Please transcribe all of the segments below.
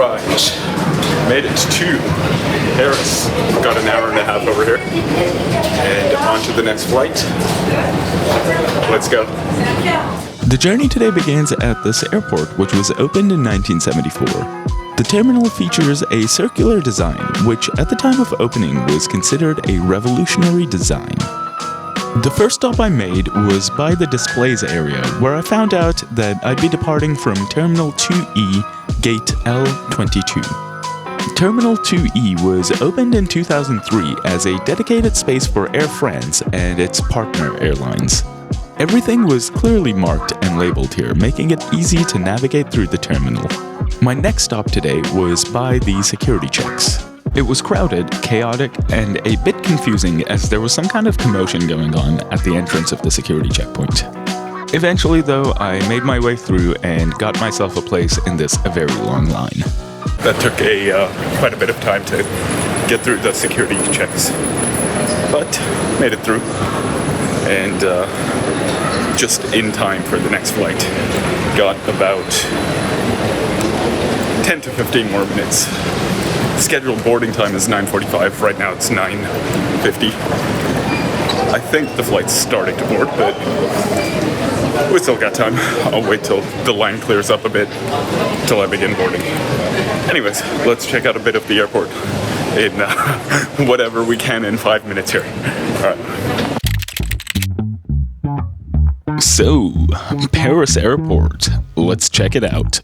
Alright, made it to Paris. Got an hour and a half over here. And on to the next flight. Let's go. The journey today begins at this airport, which was opened in 1974. The terminal features a circular design, which at the time of opening was considered a revolutionary design. The first stop I made was by the displays area, where I found out that I'd be departing from Terminal 2E, Gate L22. Terminal 2E was opened in 2003 as a dedicated space for Air France and its partner airlines. Everything was clearly marked and labeled here, making it easy to navigate through the terminal. My next stop today was by the security checks. It was crowded, chaotic, and a bit confusing as there was some kind of commotion going on at the entrance of the security checkpoint. Eventually, though, I made my way through and got myself a place in this very long line. That took quite a bit of time to get through the security checks, but made it through, and just in time for the next flight. Got about 10 to 15 more minutes. Scheduled boarding time is 9:45. Right now it's 9:50. I think the flight's starting to board, but we still got time. I'll wait till the line clears up a bit till I begin boarding. Anyways, let's check out a bit of the airport in whatever we can in 5 minutes here. All right. So, Paris Airport. Let's check it out.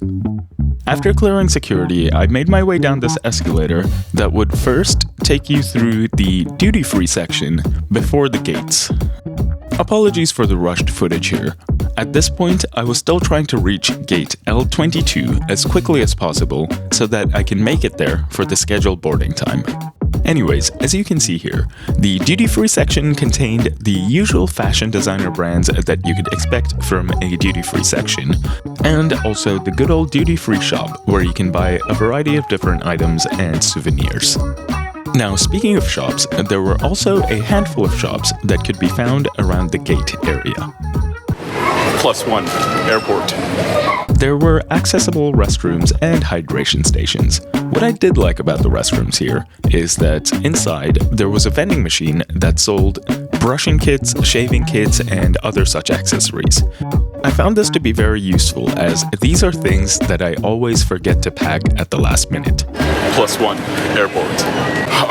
After clearing security, I made my way down this escalator that would first take you through the duty-free section before the gates. Apologies for the rushed footage here. At this point, I was still trying to reach gate L22 as quickly as possible so that I can make it there for the scheduled boarding time. Anyways, as you can see here, the duty-free section contained the usual fashion designer brands that you could expect from a duty-free section, and also the good old duty-free shop where you can buy a variety of different items and souvenirs. Now, speaking of shops, there were also a handful of shops that could be found around the gate area. +1 airport. There were accessible restrooms and hydration stations. What I did like about the restrooms here is that inside there was a vending machine that sold brushing kits, shaving kits, and other such accessories. I found this to be very useful as these are things that I always forget to pack at the last minute. +1 airport.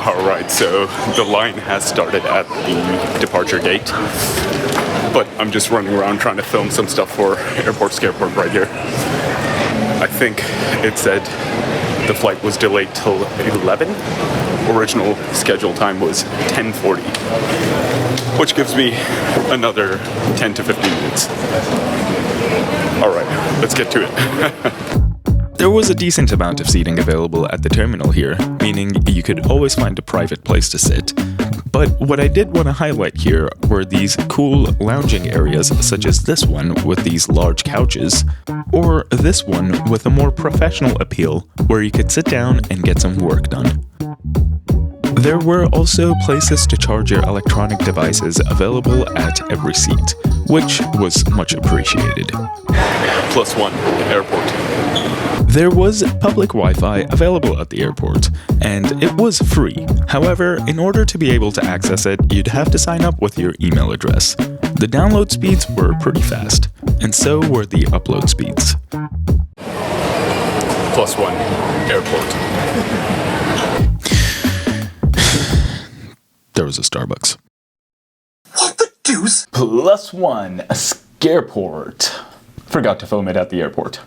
Alright, so the line has started at the departure gate, but I'm just running around trying to film some stuff for Airport Scareport right here. I think it said the flight was delayed till 11. Original schedule time was 10:40, which gives me another 10 to 15 minutes. Alright, let's get to it. There was a decent amount of seating available at the terminal here, meaning you could always find a private place to sit. But what I did want to highlight here were these cool lounging areas such as this one with these large couches, or this one with a more professional appeal where you could sit down and get some work done. There were also places to charge your electronic devices available at every seat, which was much appreciated. +1 airport. There was public Wi-Fi available at the airport, and it was free. However, in order to be able to access it, you'd have to sign up with your email address. The download speeds were pretty fast, and so were the upload speeds. +1 airport. There was a Starbucks. What the deuce? +1 Scareport. Forgot to film it at the airport.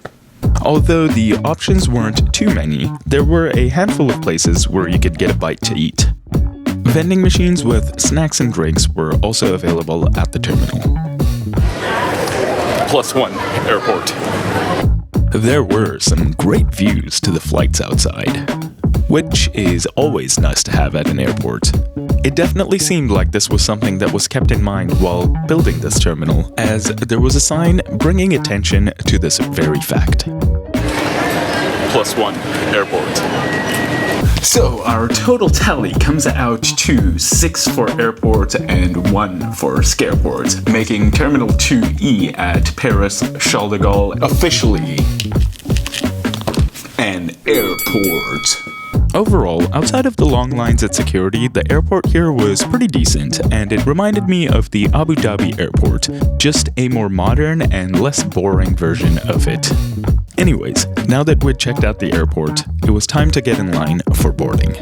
Although the options weren't too many, there were a handful of places where you could get a bite to eat. Vending machines with snacks and drinks were also available at the terminal. +1 airport. There were some great views to the flights outside, which is always nice to have at an airport. It definitely seemed like this was something that was kept in mind while building this terminal, as there was a sign bringing attention to this very fact. +1 airport. So our total tally comes out to 6 for airport and 1 for Scareport, making Terminal 2E at Paris Charles de Gaulle officially An airport. Overall, outside of the long lines at security, the airport here was pretty decent, and it reminded me of the Abu Dhabi airport, just a more modern and less boring version of it. Anyways, now that we'd checked out the airport, it was time to get in line for boarding.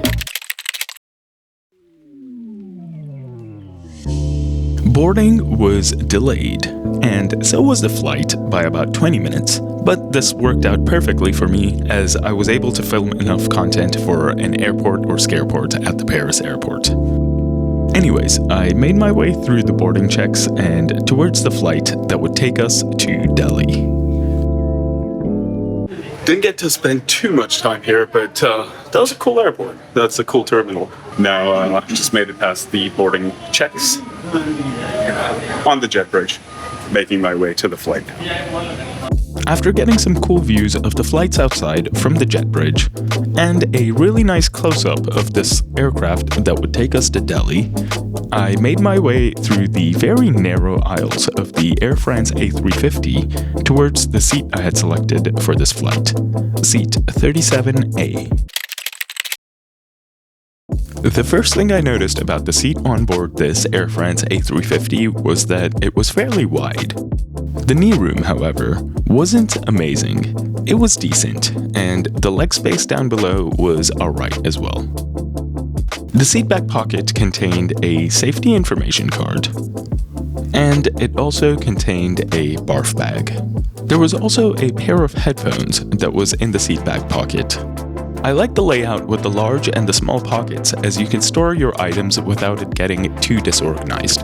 Boarding was delayed, and so was the flight by about 20 minutes, but this worked out perfectly for me as I was able to film enough content for an airport or Scareport at the Paris airport. Anyways, I made my way through the boarding checks and towards the flight that would take us to Delhi. Didn't get to spend too much time here, but that was a cool airport. That's a cool terminal. Now, just made it past the boarding checks on the jet bridge, making my way to the flight. After getting some cool views of the flights outside from the jet bridge, and a really nice close-up of this aircraft that would take us to Delhi, I made my way through the very narrow aisles of the Air France A350 towards the seat I had selected for this flight, seat 37A. The first thing I noticed about the seat on board this Air France A350 was that it was fairly wide. The knee room, however, wasn't amazing. It was decent, and the leg space down below was alright as well. The seat back pocket contained a safety information card, and it also contained a barf bag. There was also a pair of headphones that was in the seat back pocket. I like the layout with the large and the small pockets, as you can store your items without it getting too disorganized.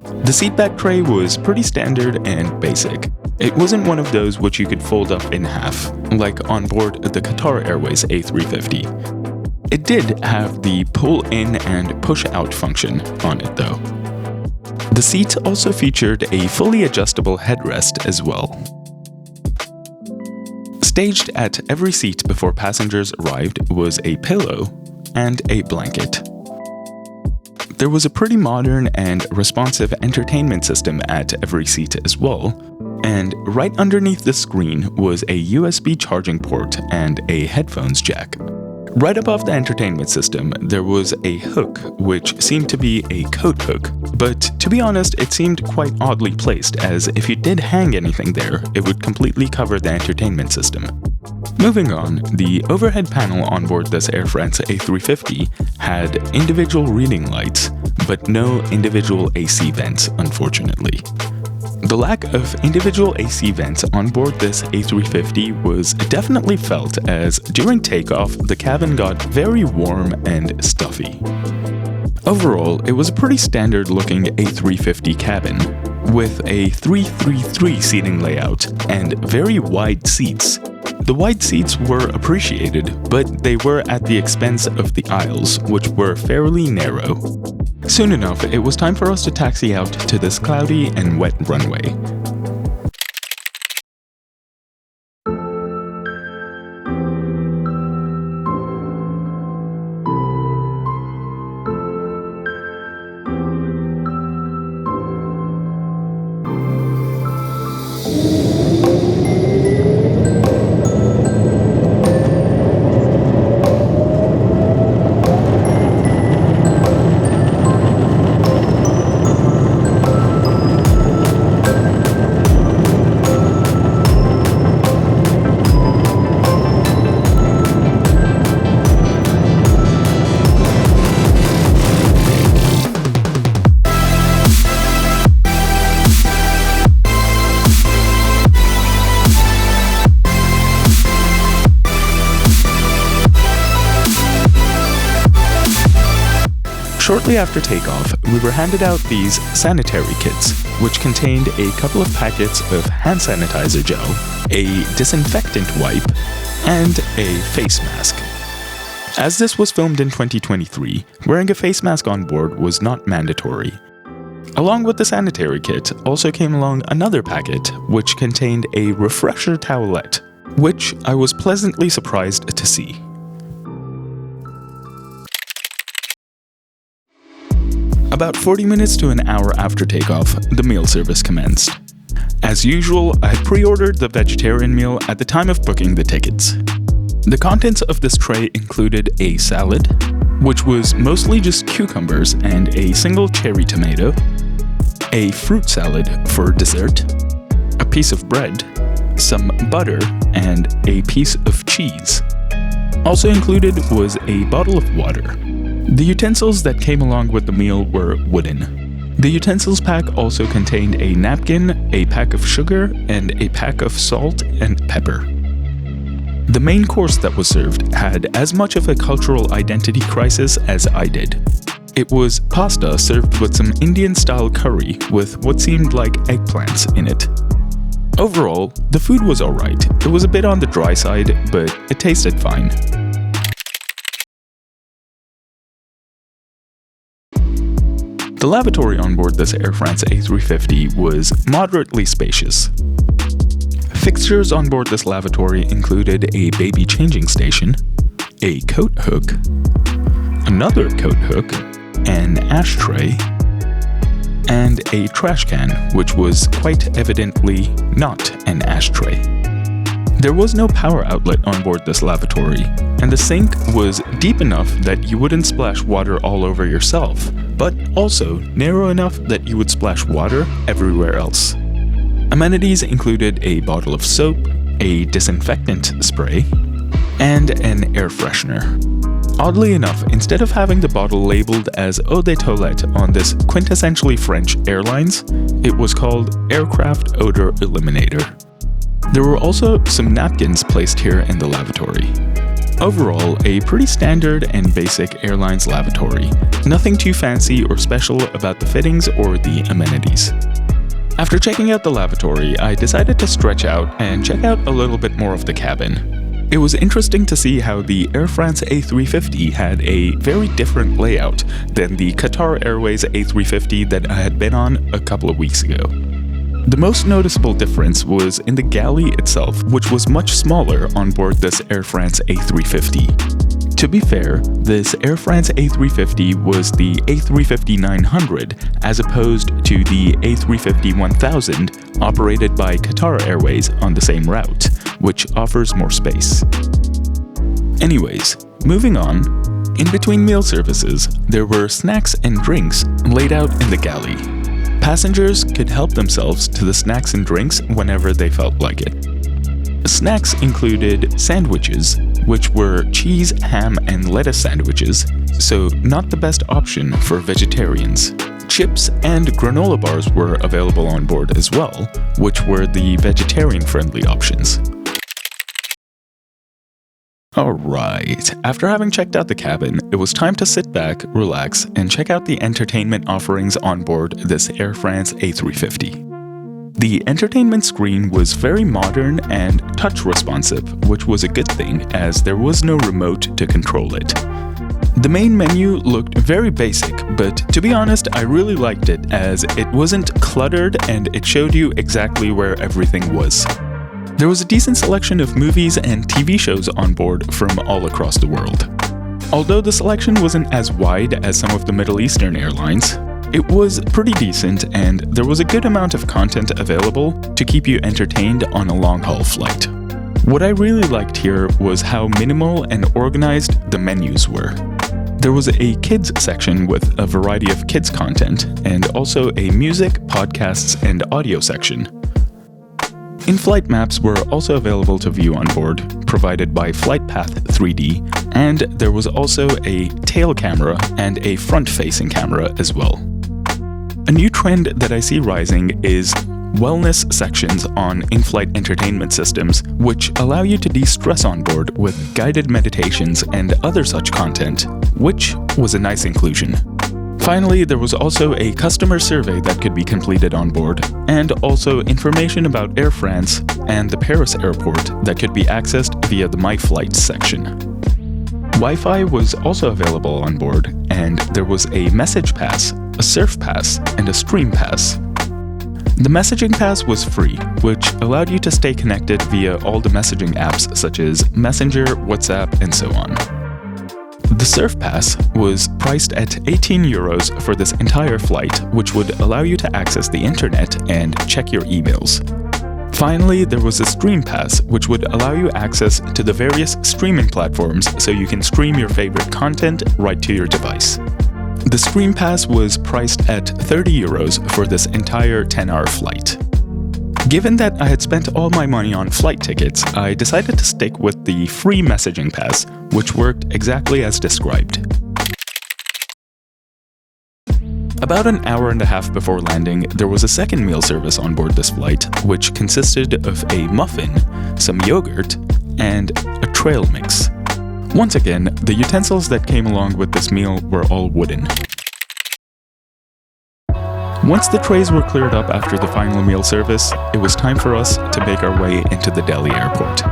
The seatback tray was pretty standard and basic. It wasn't one of those which you could fold up in half, like on board the Qatar Airways A350. It did have the pull-in and push-out function on it though. The seat also featured a fully adjustable headrest as well. Staged at every seat before passengers arrived was a pillow and a blanket. There was a pretty modern and responsive entertainment system at every seat as well, and right underneath the screen was a USB charging port and a headphones jack. Right above the entertainment system, there was a hook, which seemed to be a coat hook, but to be honest, it seemed quite oddly placed, as if you did hang anything there, it would completely cover the entertainment system. Moving on, the overhead panel on board this Air France A350 had individual reading lights, but no individual AC vents, unfortunately. The lack of individual AC vents on board this A350 was definitely felt, as during takeoff, the cabin got very warm and stuffy. Overall, it was a pretty standard looking A350 cabin, with a 333 seating layout and very wide seats. The wide seats were appreciated, but they were at the expense of the aisles, which were fairly narrow. Soon enough, it was time for us to taxi out to this cloudy and wet runway. Shortly after takeoff, we were handed out these sanitary kits, which contained a couple of packets of hand sanitizer gel, a disinfectant wipe, and a face mask. As this was filmed in 2023, wearing a face mask on board was not mandatory. Along with the sanitary kit also came along another packet, which contained a refresher towelette, which I was pleasantly surprised to see. About 40 minutes to an hour after takeoff, the meal service commenced. As usual, I had pre-ordered the vegetarian meal at the time of booking the tickets. The contents of this tray included a salad, which was mostly just cucumbers and a single cherry tomato, a fruit salad for dessert, a piece of bread, some butter, and a piece of cheese. Also included was a bottle of water. The utensils that came along with the meal were wooden. The utensils pack also contained a napkin, a pack of sugar, and a pack of salt and pepper. The main course that was served had as much of a cultural identity crisis as I did. It was pasta served with some Indian-style curry with what seemed like eggplants in it. Overall, the food was alright. It was a bit on the dry side, but it tasted fine. The lavatory on board this Air France A350 was moderately spacious. Fixtures on board this lavatory included a baby changing station, a coat hook, another coat hook, an ashtray, and a trash can, which was quite evidently not an ashtray. There was no power outlet on board this lavatory, and the sink was deep enough that you wouldn't splash water all over yourself, but also narrow enough that you would splash water everywhere else. Amenities included a bottle of soap, a disinfectant spray, and an air freshener. Oddly enough, instead of having the bottle labeled as Eau de Toilette on this quintessentially French airlines, it was called Aircraft Odor Eliminator. There were also some napkins placed here in the lavatory. Overall, a pretty standard and basic airlines lavatory. Nothing too fancy or special about the fittings or the amenities. After checking out the lavatory, I decided to stretch out and check out a little bit more of the cabin. It was interesting to see how the Air France A350 had a very different layout than the Qatar Airways A350 that I had been on a couple of weeks ago. The most noticeable difference was in the galley itself, which was much smaller on board this Air France A350. To be fair, this Air France A350 was the A350-900 as opposed to the A350-1000 operated by Qatar Airways on the same route, which offers more space. Anyways, moving on, in between meal services, there were snacks and drinks laid out in the galley. Passengers could help themselves to the snacks and drinks whenever they felt like it. Snacks included sandwiches, which were cheese, ham, and lettuce sandwiches, so not the best option for vegetarians. Chips and granola bars were available on board as well, which were the vegetarian-friendly options. Alright, after having checked out the cabin, it was time to sit back, relax, and check out the entertainment offerings on board this Air France A350. The entertainment screen was very modern and touch-responsive, which was a good thing as there was no remote to control it. The main menu looked very basic, but to be honest, I really liked it as it wasn't cluttered and it showed you exactly where everything was. There was a decent selection of movies and TV shows on board from all across the world. Although the selection wasn't as wide as some of the Middle Eastern airlines, it was pretty decent and there was a good amount of content available to keep you entertained on a long-haul flight. What I really liked here was how minimal and organized the menus were. There was a kids section with a variety of kids content and also a music, podcasts, and audio section. In-flight maps were also available to view on board, provided by FlightPath 3D, and there was also a tail camera and a front-facing camera as well. A new trend that I see rising is wellness sections on in-flight entertainment systems, which allow you to de-stress on board with guided meditations and other such content, which was a nice inclusion. Finally, there was also a customer survey that could be completed on board, and also information about Air France and the Paris airport that could be accessed via the My Flights section. Wi-Fi was also available on board, and there was a message pass, a surf pass, and a stream pass. The messaging pass was free, which allowed you to stay connected via all the messaging apps such as Messenger, WhatsApp, and so on. The Surf Pass was priced at 18 euros for this entire flight, which would allow you to access the internet and check your emails. Finally, there was a Stream Pass, which would allow you access to the various streaming platforms so you can stream your favorite content right to your device. The Stream Pass was priced at €30 for this entire 10-hour flight. Given that I had spent all my money on flight tickets, I decided to stick with the free messaging pass, which worked exactly as described. About an hour and a half before landing, there was a second meal service on board this flight, which consisted of a muffin, some yogurt, and a trail mix. Once again, the utensils that came along with this meal were all wooden. Once the trays were cleared up after the final meal service, it was time for us to make our way into the Delhi airport.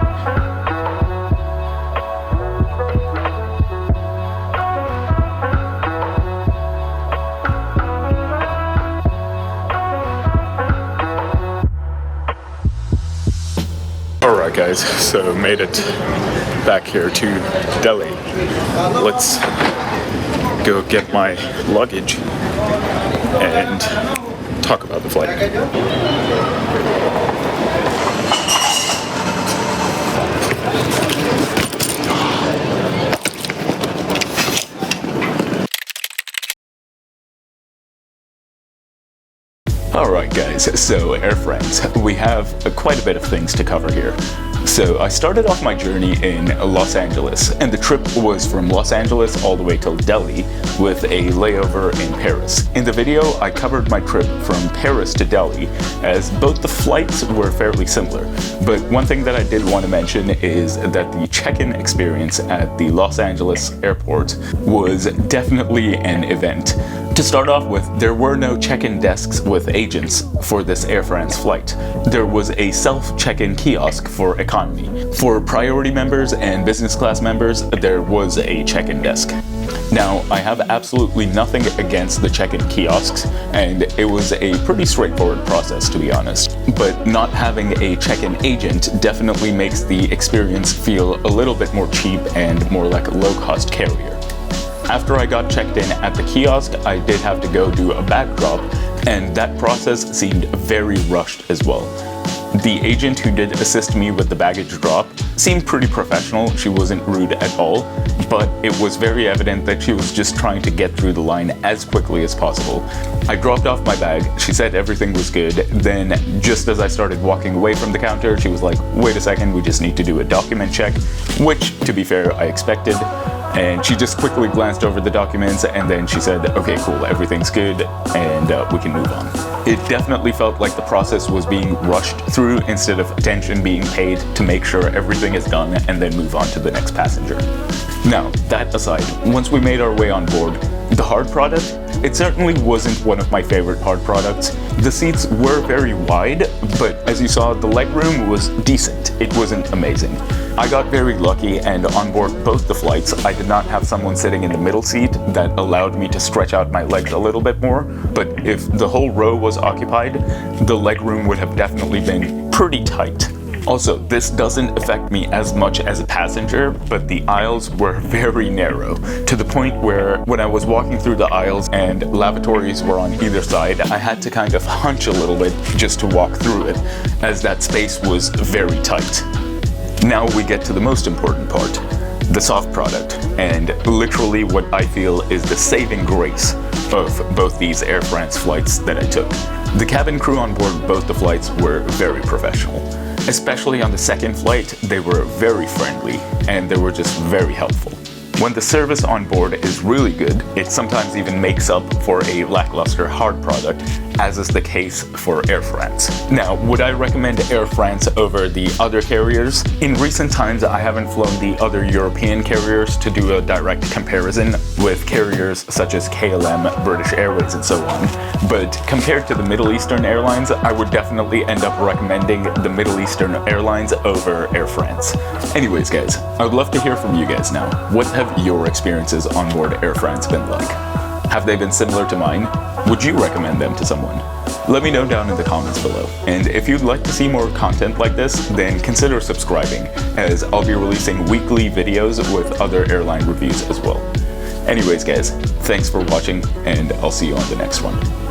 Alright guys, so made it back here to Delhi. Let's go get my luggage and talk about the flight. Alright guys, so Air France, we have quite a bit of things to cover here. So I started off my journey in Los Angeles, and the trip was from Los Angeles all the way till Delhi with a layover in Paris. In the video, I covered my trip from Paris to Delhi, as both the flights were fairly similar. But one thing that I did want to mention is that the check-in experience at the Los Angeles airport was definitely an event. To start off with, there were no check-in desks with agents for this Air France flight. There was a self-check-in kiosk for economy. For priority members and business class members, there was a check-in desk. Now, I have absolutely nothing against the check-in kiosks, and it was a pretty straightforward process, to be honest. But not having a check-in agent definitely makes the experience feel a little bit more cheap and more like a low-cost carrier. After I got checked in at the kiosk, I did have to go do a bag drop, and that process seemed very rushed as well. The agent who did assist me with the baggage drop seemed pretty professional. She wasn't rude at all, but it was very evident that she was just trying to get through the line as quickly as possible. I dropped off my bag, she said everything was good, then just as I started walking away from the counter, she was like, wait a second, we just need to do a document check, which, to be fair, I expected. And she just quickly glanced over the documents, and then she said, okay, cool, everything's good, and we can move on. It definitely felt like the process was being rushed through instead of attention being paid to make sure everything is done and then move on to the next passenger. Now, that aside, once we made our way on board, the hard product, it certainly wasn't one of my favorite hard products. The seats were very wide, but as you saw, the legroom was decent. It wasn't amazing. I got very lucky, and on board both the flights, I did not have someone sitting in the middle seat that allowed me to stretch out my legs a little bit more, but if the whole row was occupied, the legroom would have definitely been pretty tight. Also, this doesn't affect me as much as a passenger, but the aisles were very narrow, to the point where when I was walking through the aisles and lavatories were on either side, I had to kind of hunch a little bit just to walk through it, as that space was very tight. Now we get to the most important part, the soft product, and literally what I feel is the saving grace of both these Air France flights that I took. The cabin crew on board both the flights were very professional. Especially on the second flight, they were very friendly, and they were just very helpful. When the service on board is really good, it sometimes even makes up for a lackluster hard product, as is the case for Air France. Now, would I recommend Air France over the other carriers? In recent times, I haven't flown the other European carriers to do a direct comparison with carriers such as KLM, British Airways, and so on. But compared to the Middle Eastern airlines, I would definitely end up recommending the Middle Eastern airlines over Air France. Anyways, guys, I would love to hear from you guys now. What have your experiences on board Air France been like? Have they been similar to mine? Would you recommend them to someone? Let me know down in the comments below. And if you'd like to see more content like this, then consider subscribing, as I'll be releasing weekly videos with other airline reviews as well. Anyways guys, thanks for watching, and I'll see you on the next one.